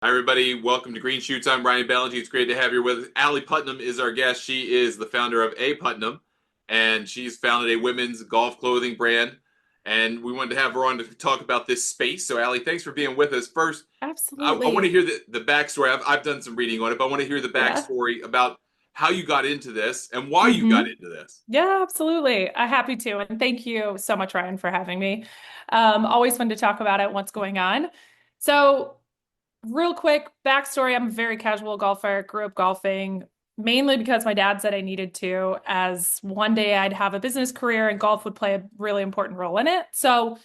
Hi, everybody. Welcome to Green Shoots. I'm Ryan Ballengee. It's great to have you with us. Ali Putnam is our guest. She is the founder of A Putnam, and she's founded a women's golf clothing brand. And we wanted to have her on to talk about this space. So, Ali, thanks for being with us. First, I want to Absolutely. hear the backstory. I've done some reading on it, but I want to hear the Yeah. backstory about how you got into this and why you got hmm into this. Yeah, absolutely. I'm happy to. And thank you so much, Ryan, for having me. Always fun to talk about it, what's going on. So, real quick backstory, I'm a very casual golfer, grew up golfing mainly because my dad said I needed to, as one day I'd have a business career and golf would play a really important role in it. So,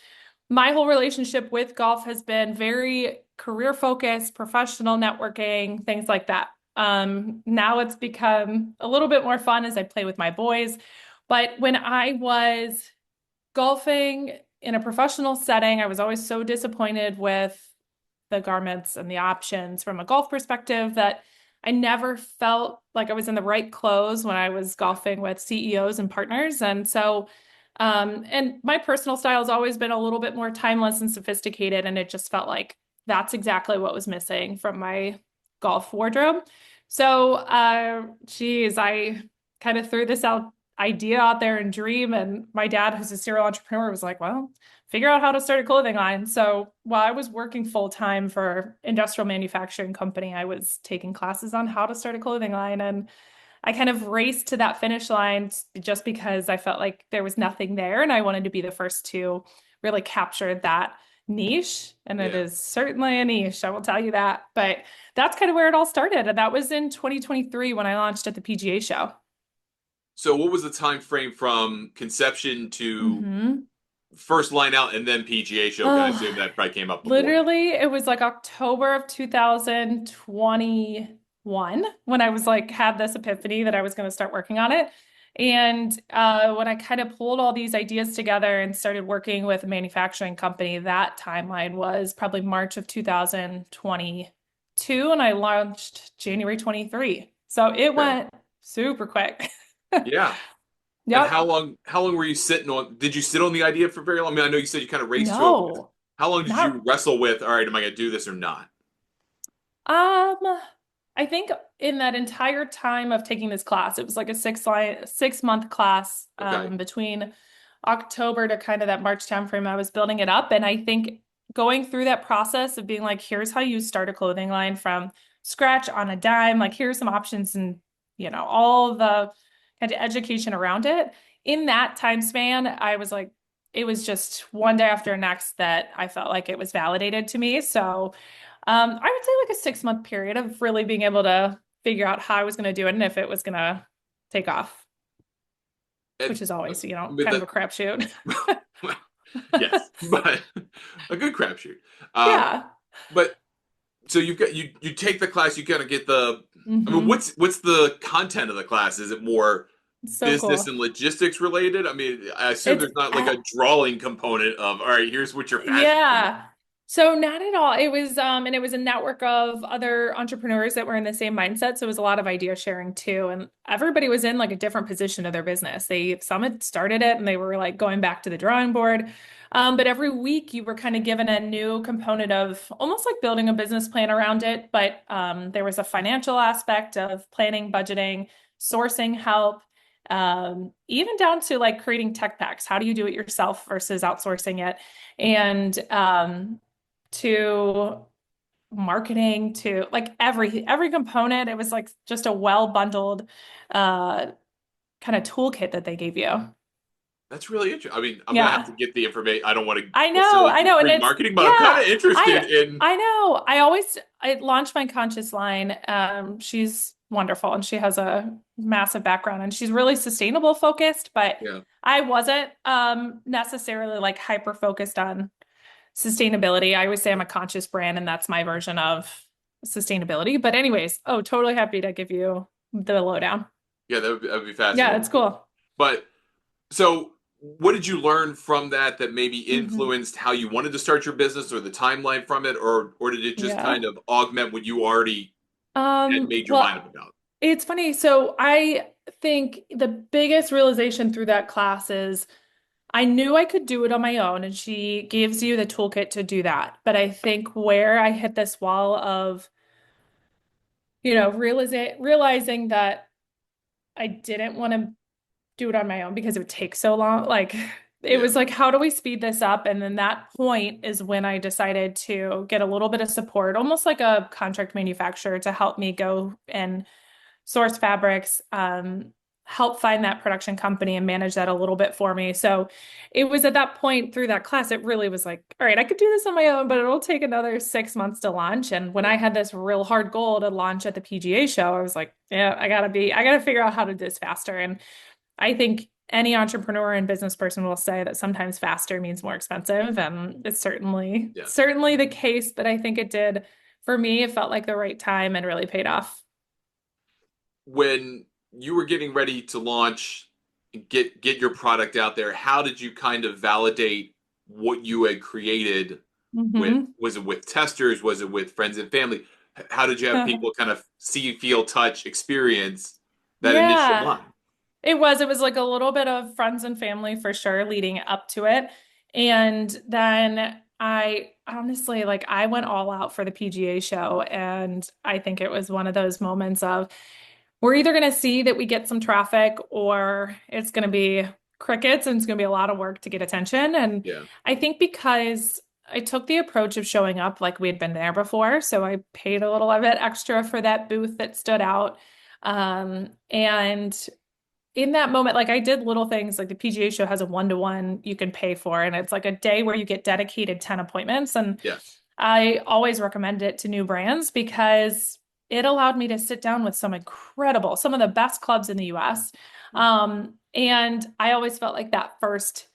my whole relationship with golf has been very career focused, professional networking, things like that. Now it's become a little bit more fun as I play with my boys. But when I was golfing in a professional setting, I was always so disappointed with the garments and the options from a golf perspective that I never felt like I was in the right clothes when I was Yeah. golfing with CEOs and partners. And my personal style has always been a little bit more timeless and sophisticated. And it just felt like that's exactly what was missing from my golf wardrobe. Geez, I kind of threw this idea out there and dream. And my dad, who's a serial entrepreneur, was like, well, figure out how to start a clothing line. So while I was working full time for industrial manufacturing company, I was taking classes on how to start a clothing line. And I kind of raced to that finish line just because I felt like there was nothing there. And I wanted to be the first to really capture that niche. And it Yeah. is certainly a niche, I will tell you that. But that's kind of where it all started. And that was in 2023 when I launched at the PGA show. So, what was the time frame from conception to hmm first line out and then PGA show? Because I Oh, assume that probably came up before that. literally, it was like October of 2021 when I was like, had this epiphany that I was going to start working on it. And when I kind of pulled all these ideas together and started working with a manufacturing company, that timeline was probably March of 2022, and I launched January 23. So it Okay. went super quick. Yeah. And Yep. how long were you sitting on? Did you sit on the idea for very long? I mean, I know you said you kind of raced to it. No, How long did you not wrestle with, all right, am I going to do this or not? Um, I think in that entire time of taking this class, it was like a 6-month class Okay. between October to kind of that March timeframe. I was building it up, and I think going through that process of being like, here's how you start a clothing line from scratch on a dime. Like, here's some options, and all the kind of education around it. In that time span, I was like, it was just one day after next that I felt like it was validated to me. So. I would say like a 6-month period of really being able to figure out how I was going to do it and if it was going to take off, And which is always, with kind of the, a crapshoot. well, yes, but a good crapshoot. Um, Yeah. but so you take the class, you kind of get the. I mean, hmm what's the content of the class? Is it more So business cool. and logistics related? I mean, I assume It's there's not like uh, a drawing component of, all right, here's what your fashion should look. Yeah. So not at all. It was a network of other entrepreneurs that were in the same mindset. So it was a lot of idea sharing too. And everybody was in like a different position of their business. Some had started it and they were like going back to the drawing board. But every week you were kind of given a new component of almost like building a business plan around it. But there was a financial aspect of planning, budgeting, sourcing help, even down to like creating tech packs. How do you do it yourself versus outsourcing it? And to marketing to like every component. It was like just a well bundled uh kind of toolkit that they gave you. That's really interesting. I mean, I'm gonna have to Yeah. get the information. I don't want to I know, necessarily I do know. And free it's marketing, but I'm kind yeah, of interested in. I know. I launched my conscious line. She's wonderful and she has a massive background and she's really sustainable focused, but Yeah, I wasn't necessarily like hyper focused on sustainability. I always say I'm a conscious brand, and that's my version of sustainability. But anyways, oh, totally happy to give you the lowdown. yeah, that would be Yeah, it's fascinating. cool. But so, what did you learn from that that maybe hmm influenced how you wanted to start your business, or the timeline from it, or did it just kind Yeah. of augment what you already had made your mind Well, up about? it's funny. So I think the biggest realization through that class is I knew I could do it on my own, and she gives you the toolkit to do that. But I think where I hit this wall of, realizing that I didn't want to do it on my own because it would take so long. Like it Yeah, was like, how do we speed this up? And then that point is when I decided to get a little bit of support, almost like a contract manufacturer to help me go and source fabrics, help find that production company and manage that a little bit for me. So it was at that point through that class, it really was like, all right, I could do this on my own, but it'll take another 6 months to launch. And when yeah. I had this real hard goal to launch at the PGA show, I was like, yeah, I gotta figure out how to do this faster. And I think any entrepreneur and business person will say that sometimes faster means more expensive. And it's Yeah. certainly the case, but I think it did for me, it felt like the right time and really paid off. When you were getting ready to launch, get your product out there, how did you kind of validate what you had created with, Hmm. was it with testers? Was it with friends and family? How did you have people kind of see, feel, touch, experience that initial Yeah, line? it was like a little bit of friends and family for sure leading up to it. And then I honestly like I went all out for the PGA show, and I think it was one of those moments of we're either going to see that we get some traffic or it's going to be crickets and it's going to be a lot of work to get attention. And Yeah, I think because I took the approach of showing up like we had been there before, so I paid a little of it extra for that booth that stood out. And in that moment, like I did little things like the PGA show has a one-to-one you can pay for, and it's like a day where you get dedicated 10 appointments. And yeah, I always recommend it to new brands because it allowed me to sit down with some of the best clubs in the US. And I always felt like that first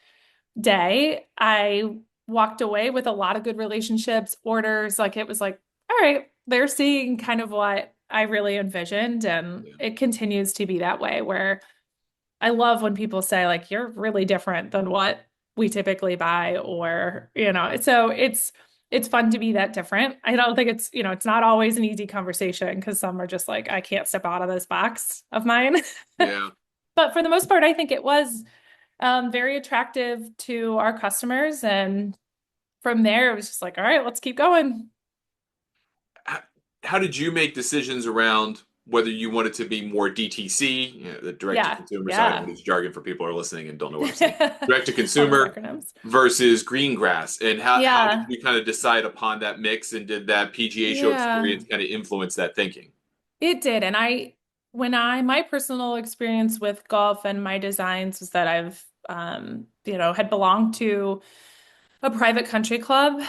day, I walked away with a lot of good relationships, orders. Like it was like, all right, they're seeing kind of what I really envisioned. And yeah, it continues to be that way where I love when people say, like, you're really different than what we typically buy, or, so it's fun to be that different. I don't think it's not always an easy conversation because some are just like, I can't step out of this box of mine. yeah. But for the most part, I think it was very attractive to our customers. And from there, it was just like, all right, let's keep going. How did you make decisions around whether you wanted to be more DTC, the direct to Yeah, consumer side? I know yeah. it's jargon for people who are listening and don't know what I'm saying. Direct to All those consumer acronyms. versus green grass, and how did Yeah, you kind of decide upon that mix? And did that PGA show yeah. experience kind of influence that thinking? It did. And my personal experience with golf and my designs was that I've, had belonged to a private country club,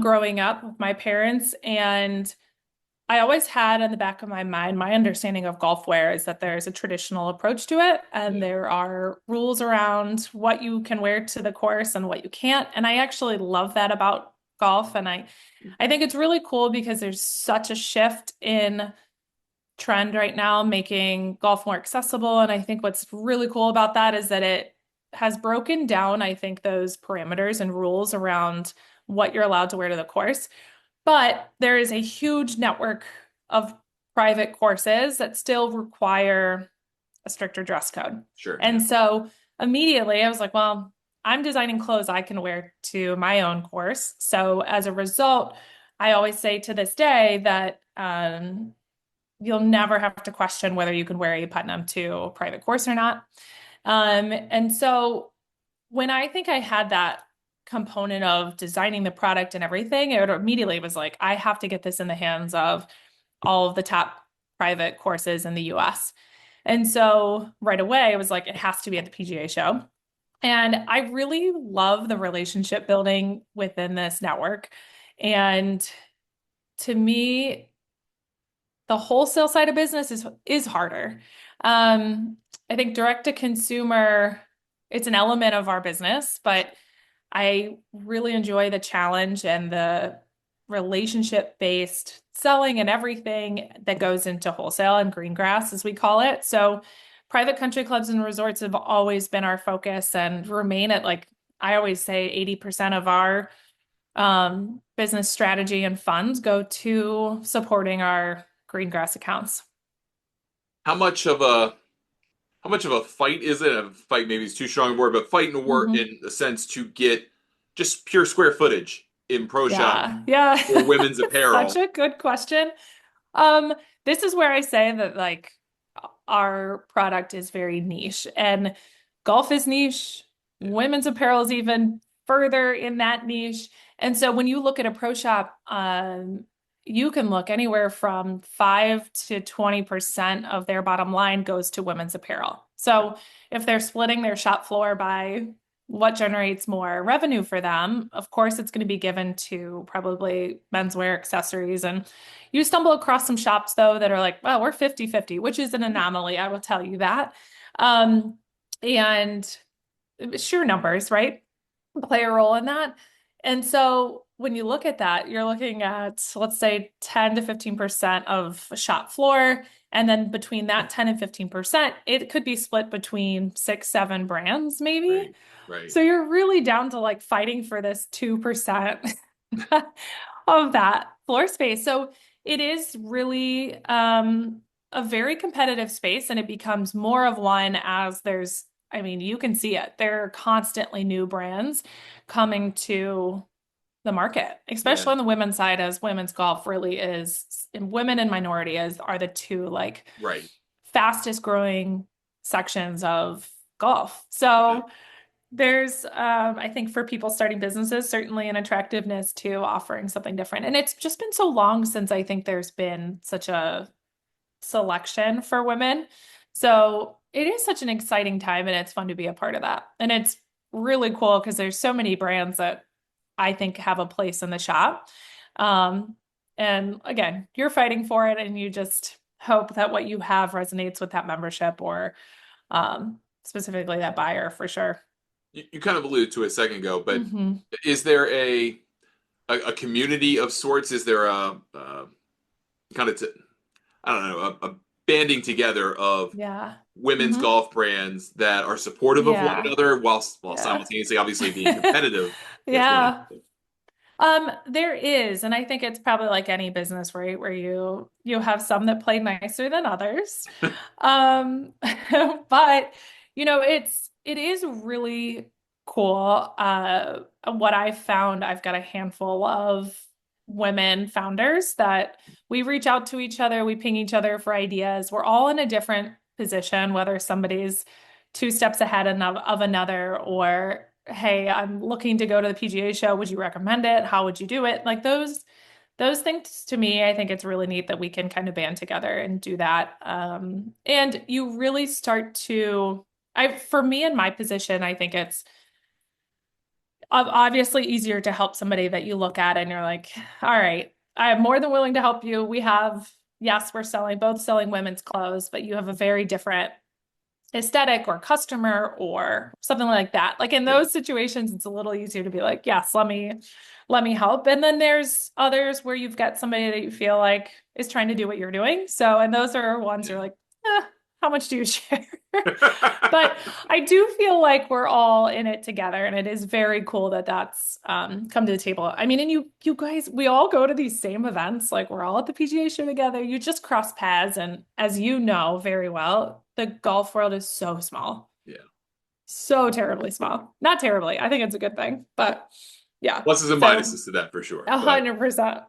growing up with my parents. And I always had in the back of my mind, my understanding of golf wear is that there's a traditional approach to it, and Yeah, there are rules around what you can wear to the course and what you can't. And I actually love that about golf. And I think it's really cool because there's such a shift in trend right now, making golf more accessible. And I think what's really cool about that is that it has broken down, I think, those parameters and rules around what you're allowed to wear to the course. But there is a huge network of private courses that still require a stricter dress code. sure. And Yeah, so immediately I was like, well, I'm designing clothes I can wear to my own course. So as a result, I always say to this day that you'll never have to question whether you can wear a Putnam to a private course or not. And so when I think I had that component of designing the product and everything, it immediately was like, I have to get this in the hands of all of the top private courses in the US. And so right away, it was like, it has to be at the PGA show. And I really love the relationship building within this network. And to me, the wholesale side of business is harder. I think direct to consumer, it's an element of our business, but I really enjoy the challenge and the relationship based selling and everything that goes into wholesale and green grass, as we call it. So, private country clubs and resorts have always been our focus and remain at, like I always say, 80% of our business strategy and funds go to supporting our green grass accounts. how much of a how much of a fight is it? A fight maybe is too strong a word, but fight in a word Hmm. in a sense to get just pure square footage in pro shop Yeah, yeah. for women's It's such apparel. a good question. Um, this is where I say that like our product is very niche and golf is niche. Yeah, Women's apparel is even further in that niche. And so when you look at a pro shop, you can look anywhere from 5 to 20% of their bottom line goes to women's apparel. So if they're splitting their shop floor by what generates more revenue for them, of course, it's going to be given to probably menswear accessories. And you stumble across some shops, though, that are like, well, we're 50-50, which is an anomaly. I will tell you that. Um, and sheer numbers, right? Play a role in that. And so when you look at that, you're looking at, let's say, 10 to 15% of a shop floor. And then between that 10 and 15%, it could be split between 6, 7 brands, maybe. right, right. So you're really down to like fighting for this 2% of that floor space. So it is really a very competitive space, and it becomes more of one as there's, I mean, you can see it. There are constantly new brands coming to the market, Yeah, especially on the women's side, as women's golf really is, and women and minority is are the two like right. fastest growing sections of golf. Yeah, So there's, I think for people starting businesses, certainly an attractiveness to offering something different. And it's just been so long since I think there's been such a selection for women. So it is such an exciting time and it's fun to be a part of that. And it's really cool because there's so many brands that I think have a place in the shop. Um, and again, you're fighting for it and you just hope that what you have resonates with that membership or specifically that buyer for sure. you kind of alluded to it a second ago, but Hmm. is there a community of sorts? Is there a kind of I don't know a banding together of Yeah. women's Hmm. golf brands that are supportive of one Yeah. another while Yeah. simultaneously obviously being competitive with one Yeah. another? There is, and I think it's probably like any business, right, where you have some that play nicer than others. Um, but it is really cool. What I've found, I've got a handful of women founders that we reach out to each other, we ping each other for ideas. We're all in a different position, whether somebody's 2 steps ahead of another, or hey, I'm looking to go to the PGA show. Would you recommend it? How would you do it? Like those things to me, I think it's really neat that we can kind of band together and do that. And you really start to, for me in my position, I think it's obviously easier to help somebody that you look at and you're like, all right, I am more than willing to help you. We have, yes, we're both selling women's clothes, but you have a very different aesthetic or customer or something like that. Like in Yeah, those situations, it's a little easier to be like, yes, let me help. And then there's others where you've got somebody that you feel like is trying to do what you're doing. So, and those are ones you're yeah. like, how much do you share? But I do feel like we're all in it together, and it is very cool that that's come to the table. I mean, and you guys, we all go to these same events. Like we're all at the PGA show together. You just cross paths, and as you know very well, the golf world is so small, Yeah. so terribly small. Not terribly. I think it's a good thing, but yeah. Pluses and So minuses to that for sure. But 100%.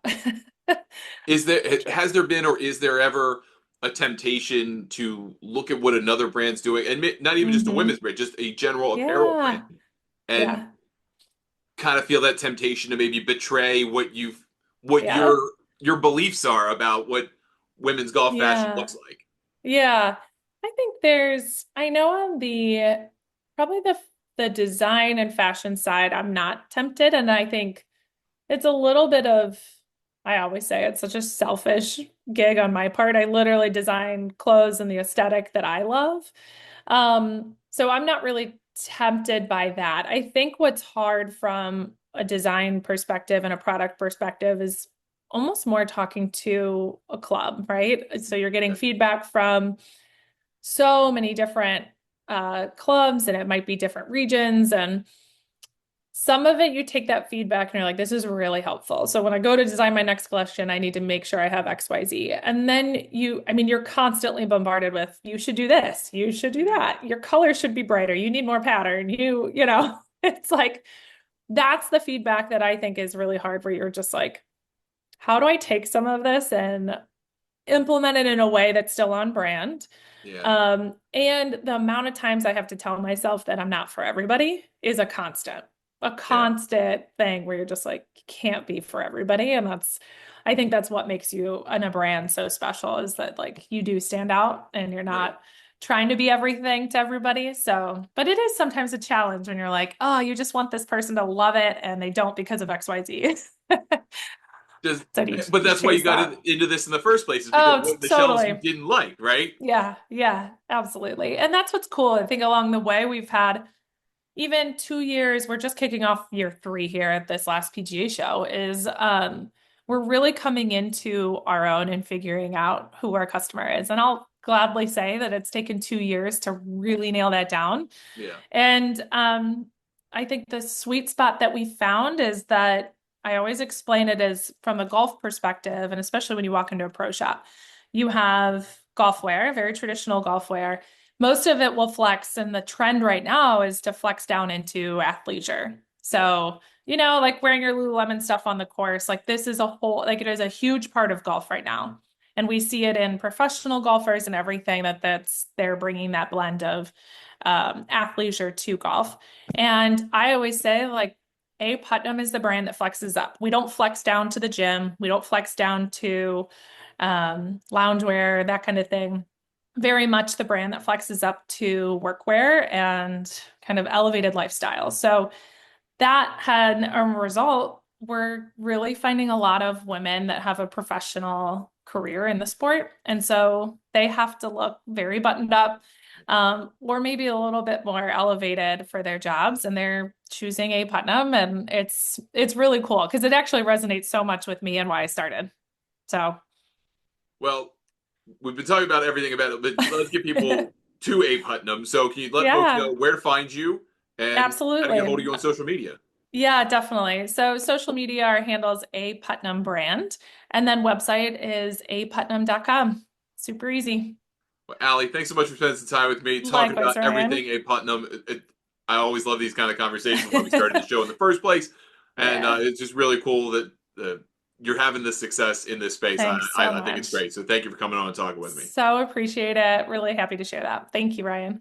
has there been or is there ever a temptation to look at what another brand's doing, and not even just a Hmm. women's brand, just a general apparel brand, Yeah. and Yeah. kind of feel that temptation to maybe betray what Yeah. your beliefs are about what women's golf fashion Yeah. looks like? Yeah. I think I know on the probably the design and fashion side, I'm not tempted. And I think it's a little bit of, I always say it's such a selfish gig on my part. I literally design clothes and the aesthetic that I love. So I'm not really tempted by that. I think what's hard from a design perspective and a product perspective is almost more talking to a club, right? So you're getting Yeah. feedback from so many different clubs, and it might be different regions. And some of it you take that feedback and you're like, this is really helpful. So when I go to design my next collection, I need to make sure I have XYZ. And then I mean, you're constantly bombarded with, you should do this, you should do that. Your color should be brighter. You need more pattern. It's like that's the feedback that I think is really hard where you're just like, how do I take some of this and implement it in a way that's still on brand? Yeah, And the amount of times I have to tell myself that I'm not for everybody is a yeah, constant thing where you're just like, can't be for everybody. And I think that's what makes you and a brand so special is that like you do stand out and you're right. not trying to be everything to everybody. So, but it is sometimes a challenge when you're like, oh, you just want this person to love it and they don't because of XYZ. Does, So do you, but you that's why you chase got that? into this in the first place, is because Oh, what Michelle's you totally. didn't like, right? Yeah, yeah, absolutely. And that's what's cool. I think along the way, we've had even 2 years, we're just kicking off year three here at this last PGA show, is we're really coming into our own and figuring out who our customer is. And I'll gladly say that it's taken 2 years to really nail that down. Yeah, And I think the sweet spot that we found is that I always explain it as from a golf perspective, and especially when you walk into a pro shop, you have golf wear, very traditional golf wear. Most of it will flex, and the trend right now is to flex down into athleisure. yeah. So, like wearing your Lululemon stuff on the course, like this is a whole, like it is a huge part of golf right now. And we see it in professional golfers and everything they're bringing that blend of athleisure to golf. And I always say, like, A Putnam is the brand that flexes up. We don't flex down to the gym. We don't flex down to loungewear, that kind of thing. Very much the brand that flexes up to workwear and kind of elevated lifestyle. So that had a result. We're really finding a lot of women that have a professional career in the sport. And so they have to look very buttoned up, or maybe a little bit more elevated for their jobs. And they're choosing A Putnam. And it's really cool because it actually resonates so much with me and why I started. So Well, we've been talking about everything about it, but let's get people to A Putnam. So can you let folks know yeah, where to find you and how to get hold absolutely. of you on social media? Yeah, definitely. So social media, our handle is A Putnam Brand, and then website is aputnam.com. Super easy. Well, Allie, thanks so much for spending some time with me, talking Likewise, about everything Ryan. A Putnam. I always love these kind of conversations when we started the show in the first place, and Yeah. it's just really cool that you're having this success in this space. Thanks so I think it's much. great. So thank you for coming on and talking with me. So appreciate it. Really happy to share that. Thank you, Ryan.